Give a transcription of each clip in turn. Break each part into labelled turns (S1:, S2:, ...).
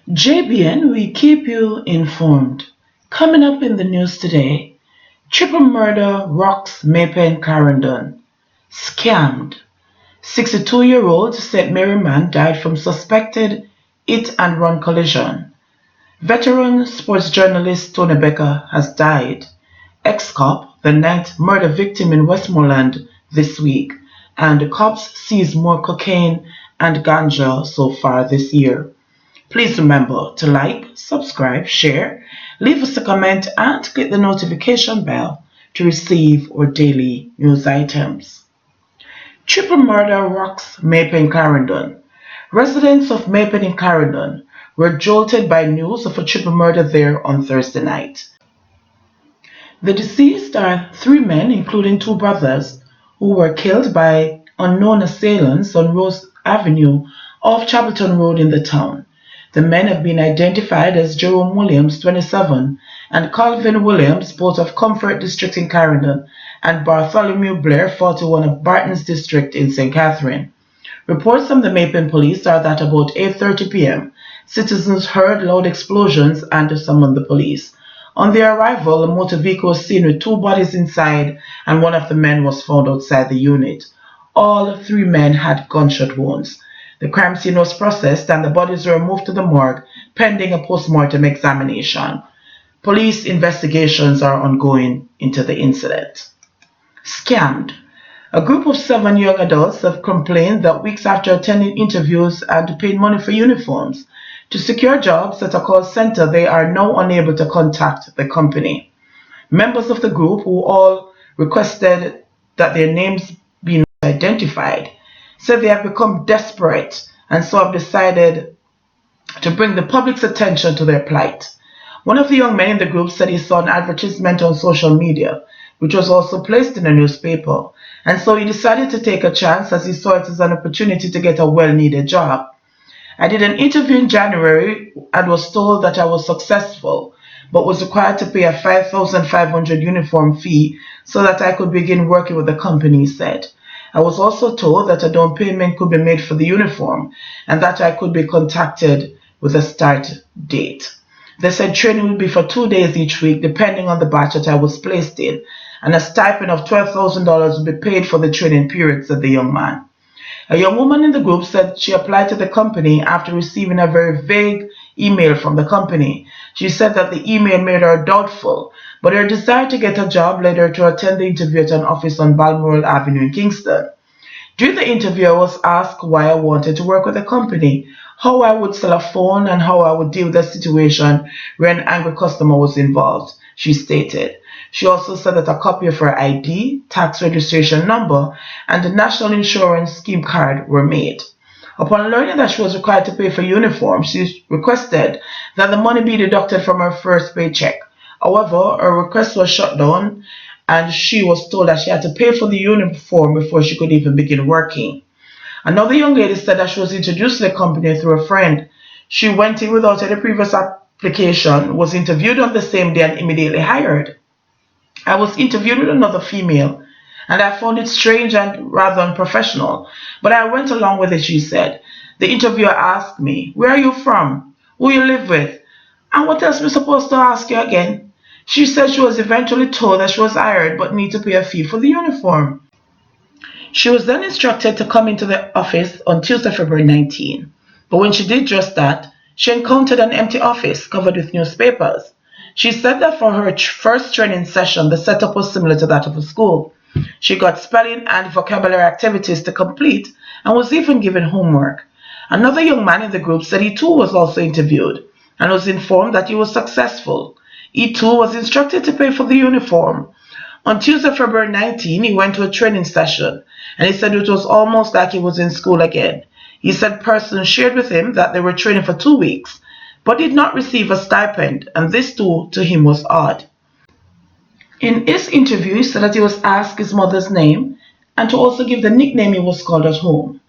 S1: JBN, we keep you informed. Coming up in the news today, triple murder rocks Maypen Clarendon. Scammed. 62-year-old St. Mary man died from suspected hit-and-run collision. Veteran sports journalist Tony Becker has died. Ex-cop, the ninth murder victim in Westmoreland this week, and the cops seized more cocaine and ganja so far this year. Please remember to like, subscribe, share, leave us a comment, and click the notification bell to receive our daily news items. Triple murder rocks Maypen Clarendon. Residents of Maypen in Clarendon were jolted by news of a triple murder there on Thursday night. The deceased are three men, including two brothers, who were killed by unknown assailants on Rose Avenue off Chapelton Road in the town. The men have been identified as Jerome Williams, 27, and Calvin Williams, both of Comfort District in Clarendon, and Bartholomew Blair, 41, of Barton's District in St. Catherine. Reports from the Maypen police are that about 8:30 p.m., citizens heard loud explosions and summoned the police. On their arrival, a motor vehicle was seen with two bodies inside, and one of the men was found outside the unit. All three men had gunshot wounds. The crime scene was processed and the bodies were moved to the morgue pending a post-mortem examination. Police investigations are ongoing into the incident. Scammed. A group of 7 young adults have complained that weeks after attending interviews and paying money for uniforms to secure jobs at a call center, they are now unable to contact the company. Members of the group, who all requested that their names be not identified, said they have become desperate and so have decided to bring the public's attention to their plight. One of the young men in the group said he saw an advertisement on social media, which was also placed in a newspaper, and so he decided to take a chance as he saw it as an opportunity to get a well-needed job. I did an interview in January and was told that I was successful, but was required to pay a $5,500 uniform fee so that I could begin working with the company, he said. I was also told that a down payment could be made for the uniform and that I could be contacted with a start date. They said training would be for 2 days each week depending on the batch that I was placed in, and a stipend of $12,000 would be paid for the training period, said the young man. A young woman in the group said she applied to the company after receiving a very vague email from the company. She said that the email made her doubtful, but her desire to get a job led her to attend the interview at an office on Balmoral Avenue in Kingston. During the interview, I was asked why I wanted to work with the company, how I would sell a phone, and how I would deal with a situation where an angry customer was involved, she stated. She also said that a copy of her ID, tax registration number, and the National Insurance Scheme card were made. Upon learning that she was required to pay for uniform, she requested that the money be deducted from her first paycheck. However, her request was shut down and she was told that she had to pay for the uniform before she could even begin working. Another young lady said that she was introduced to the company through a friend. She went in without any previous application, was interviewed on the same day and immediately hired. I was interviewed with another female, and I found it strange and rather unprofessional, but I went along with it, she said. The interviewer asked me, "Where are you from? Who you live with? And what else am I supposed to ask you again?" She said she was eventually told that she was hired but need to pay a fee for the uniform. She was then instructed to come into the office on Tuesday, February 19. But when she did just that, she encountered an empty office covered with newspapers. She said that for her first training session, the setup was similar to that of a school. She got spelling and vocabulary activities to complete and was even given homework. Another young man in the group said he too was also interviewed and was informed that he was successful. He too was instructed to pay for the uniform. On Tuesday, February 19, he went to a training session and he said it was almost like he was in school again. He said persons shared with him that they were training for 2 weeks but did not receive a stipend, and this too to him was odd. In his interview, he said that he was asked his mother's name and to also give the nickname he was called at home.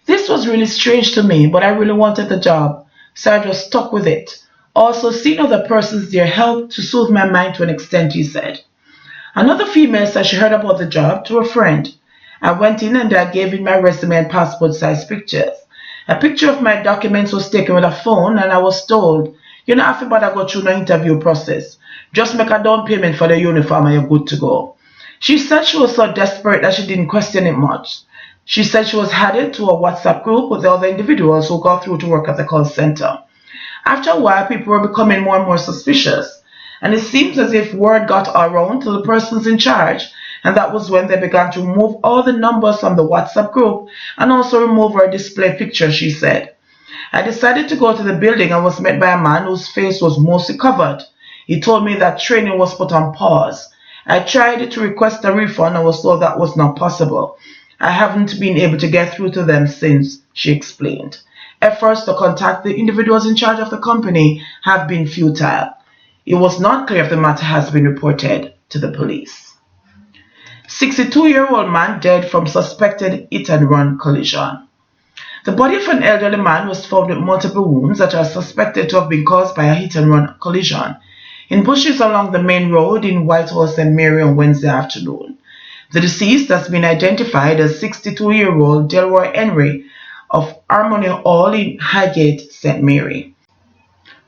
S1: This was really strange to me, but I really wanted the job, so I just stuck with it. Also, seeing other persons there helped to soothe my mind to an extent, he said. Another female said she heard about the job to a friend. I went in and I gave in my resume and passport size pictures. A picture of my documents was taken with a phone and I was told, you don't have to bother go through no interview process. Just make a down payment for the uniform and you're good to go. She said she was so desperate that she didn't question it much. She said she was added to a WhatsApp group with the other individuals who got through to work at the call center. After a while, people were becoming more and more suspicious, and it seems as if word got around to the persons in charge, and that was when they began to remove all the numbers from the WhatsApp group and also remove her display picture, she said. I decided to go to the building and was met by a man whose face was mostly covered. He told me that training was put on pause. I tried to request a refund and was told that was not possible. I haven't been able to get through to them since, she explained. Efforts to contact the individuals in charge of the company have been futile. It was not clear if the matter has been reported to the police. 62-year-old man dead from suspected hit-and-run collision. The body of an elderly man was found with multiple wounds that are suspected to have been caused by a hit-and-run collision in bushes along the main road in Whitehall St. Mary on Wednesday afternoon. The deceased has been identified as 62-year-old Delroy Henry of Harmony Hall in Highgate, St. Mary.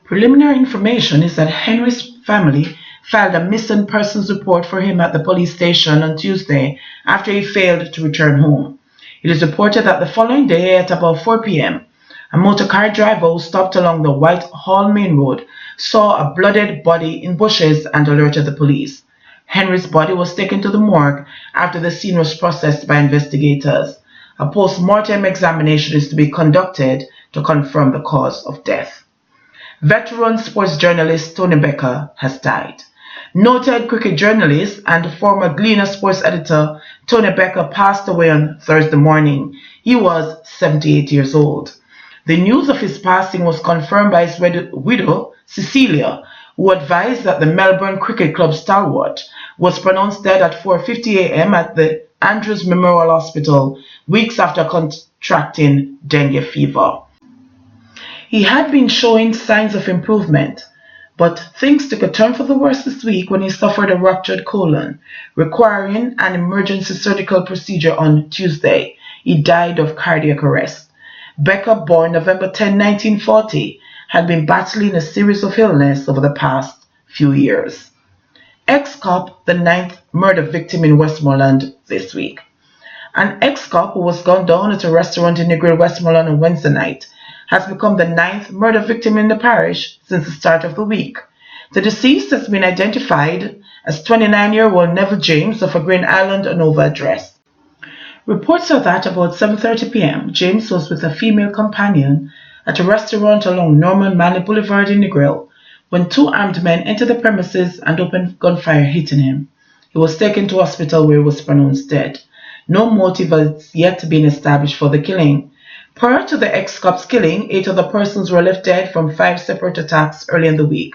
S1: Preliminary information is that Henry's family filed a missing persons report for him at the police station on Tuesday after he failed to return home. It is reported that the following day at about 4 p.m., a motorcar driver who stopped along the Whitehall main road saw a bloodied body in bushes and alerted the police. Henry's body was taken to the morgue after the scene was processed by investigators. A post-mortem examination is to be conducted to confirm the cause of death. Veteran sports journalist Tony Becker has died. Noted cricket journalist and former Gleaner sports editor Tony Becker passed away on Thursday morning. He was 78 years old. The news of his passing was confirmed by his widow, Cecilia, who advised that the Melbourne Cricket Club stalwart was pronounced dead at 4:50 a.m. at the Andrews Memorial Hospital weeks after contracting dengue fever. He had been showing signs of improvement, but things took a turn for the worse this week when he suffered a ruptured colon, requiring an emergency surgical procedure on Tuesday. He died of cardiac arrest. Becker, born November 10, 1940, had been battling a series of illness over the past few years. Ex-cop, the 9th murder victim in Westmoreland this week. An ex-cop who was gunned down at a restaurant in Negril, Westmoreland on Wednesday night has become the 9th murder victim in the parish since the start of the week. The deceased has been identified as 29-year-old Neville James of a Green Island, Nova address. Reports are that about 7:30 p.m., James was with a female companion at a restaurant along Norman Manley Boulevard in Negril when two armed men entered the premises and opened gunfire, hitting him. He was taken to hospital where he was pronounced dead. No motive has yet been established for the killing. Prior to the ex-cop's killing, 8 other persons were left dead from 5 separate attacks early in the week,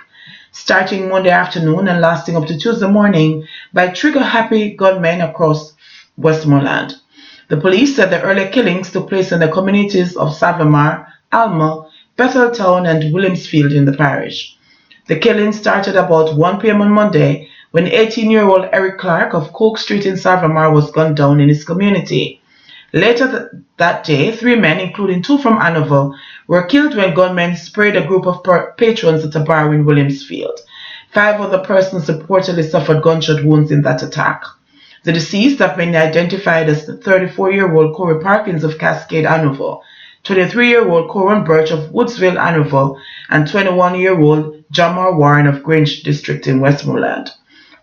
S1: starting Monday afternoon and lasting up to Tuesday morning by trigger-happy gunmen across Westmoreland. The police said the early killings took place in the communities of Savamar, Alma, Betheltown, and Williamsfield in the parish. The killing started about 1 p.m. on Monday when 18-year-old Eric Clark of Coke Street in Savamar was gunned down in his community. Later that day, 3 men, including 2 from Hanover, were killed when gunmen sprayed a group of patrons at a bar in Williamsfield. 5 other persons reportedly suffered gunshot wounds in that attack. The deceased have been identified as 34-year-old Corey Parkins of Cascade, Hanover, 23-year-old Coran Birch of Woodsville, Hanover, and 21-year-old Jamar Warren of Grange District in Westmoreland.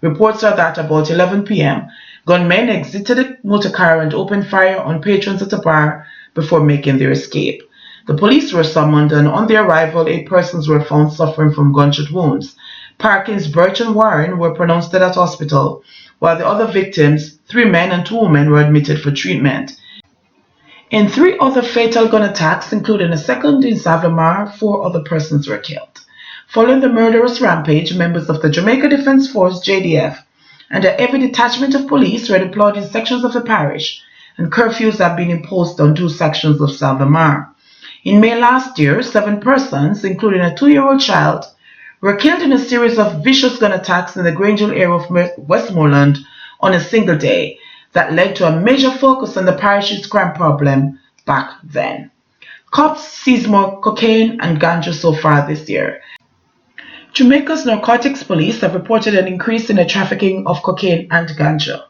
S1: Reports are that about 11 p.m., gunmen exited a motorcar and opened fire on patrons at a bar before making their escape. The police were summoned, and on their arrival, 8 persons were found suffering from gunshot wounds. Parkins, Birch, and Warren were pronounced dead at hospital, while the other victims, 3 men and 2 women, were admitted for treatment. In 3 other fatal gun attacks, including a second in Savamar, 4 other persons were killed. Following the murderous rampage, members of the Jamaica Defence Force (JDF) and a heavy detachment of police were deployed in sections of the parish, and curfews have been imposed on 2 sections of Savamar. In May last year, 7 persons, including a 2-year-old child, were killed in a series of vicious gun attacks in the Grangeville area of Westmoreland on a single day that led to a major focus on the parish's crime problem back then. Cops seized more cocaine and ganja so far this year. Jamaica's narcotics police have reported an increase in the trafficking of cocaine and ganja.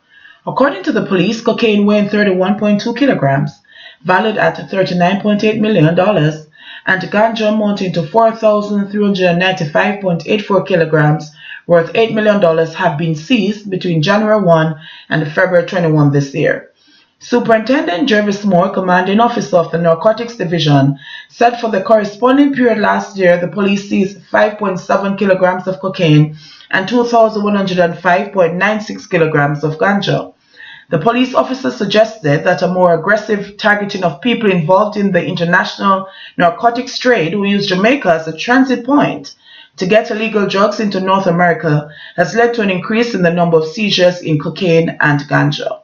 S1: According to the police, cocaine weighing 31.2 kilograms, valued at $39.8 million, and ganja amounting to 4,395.84 kilograms, worth $8 million, have been seized between January 1 and February 21 this year. Superintendent Jervis Moore, commanding officer of the Narcotics Division, said for the corresponding period last year, the police seized 5.7 kilograms of cocaine and 2,105.96 kilograms of ganja. The police officer suggested that a more aggressive targeting of people involved in the international narcotics trade who use Jamaica as a transit point to get illegal drugs into North America has led to an increase in the number of seizures in cocaine and ganja.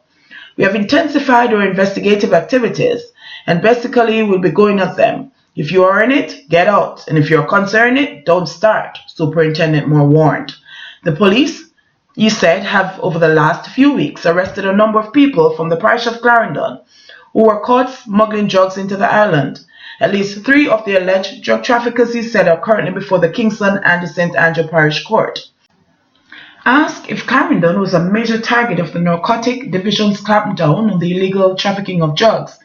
S1: We have intensified our investigative activities and basically we'll be going at them. If you are in it, get out. And if you're concerned in it, don't start, Superintendent Moore warned. The police, he said, have over the last few weeks arrested a number of people from the parish of Clarendon who were caught smuggling drugs into the island. At least 3 of the alleged drug traffickers, he said, are currently before the Kingston and the St. Andrew Parish Court. Asked if Clarendon was a major target of the Narcotic Division's clampdown on the illegal trafficking of drugs,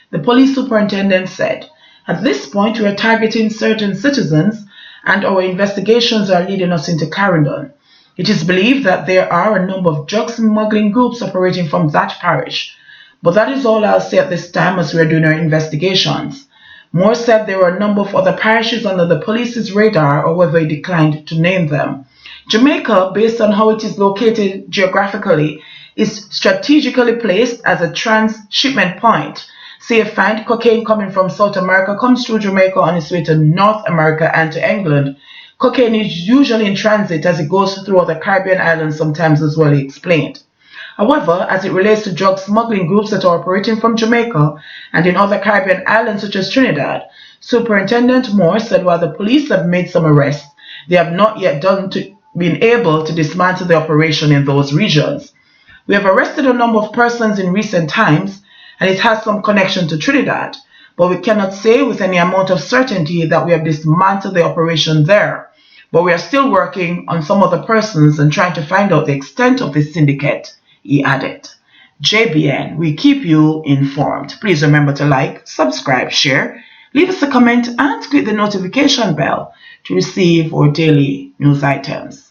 S1: the police superintendent said, "At this point, we are targeting certain citizens and our investigations are leading us into Clarendon. It is believed that there are a number of drug smuggling groups operating from that parish. But that is all I'll say at this time as we are doing our investigations." Moore said there were a number of other parishes under the police's radar, however he declined to name them. Jamaica, based on how it is located geographically, is strategically placed as a transshipment point. Say a fine cocaine coming from South America comes through Jamaica on its way to North America and to England. Cocaine is usually in transit as it goes through other Caribbean islands sometimes as well, he explained. However, as it relates to drug smuggling groups that are operating from Jamaica and in other Caribbean islands such as Trinidad, Superintendent Moore said while the police have made some arrests, they have not yet been able to dismantle the operation in those regions. We have arrested a number of persons in recent times, and it has some connection to Trinidad, but we cannot say with any amount of certainty that we have dismantled the operation there. But we are still working on some other persons and trying to find out the extent of this syndicate, he added. JBN, we keep you informed. Please remember to like, subscribe, share, leave us a comment, and click the notification bell to receive our daily news items.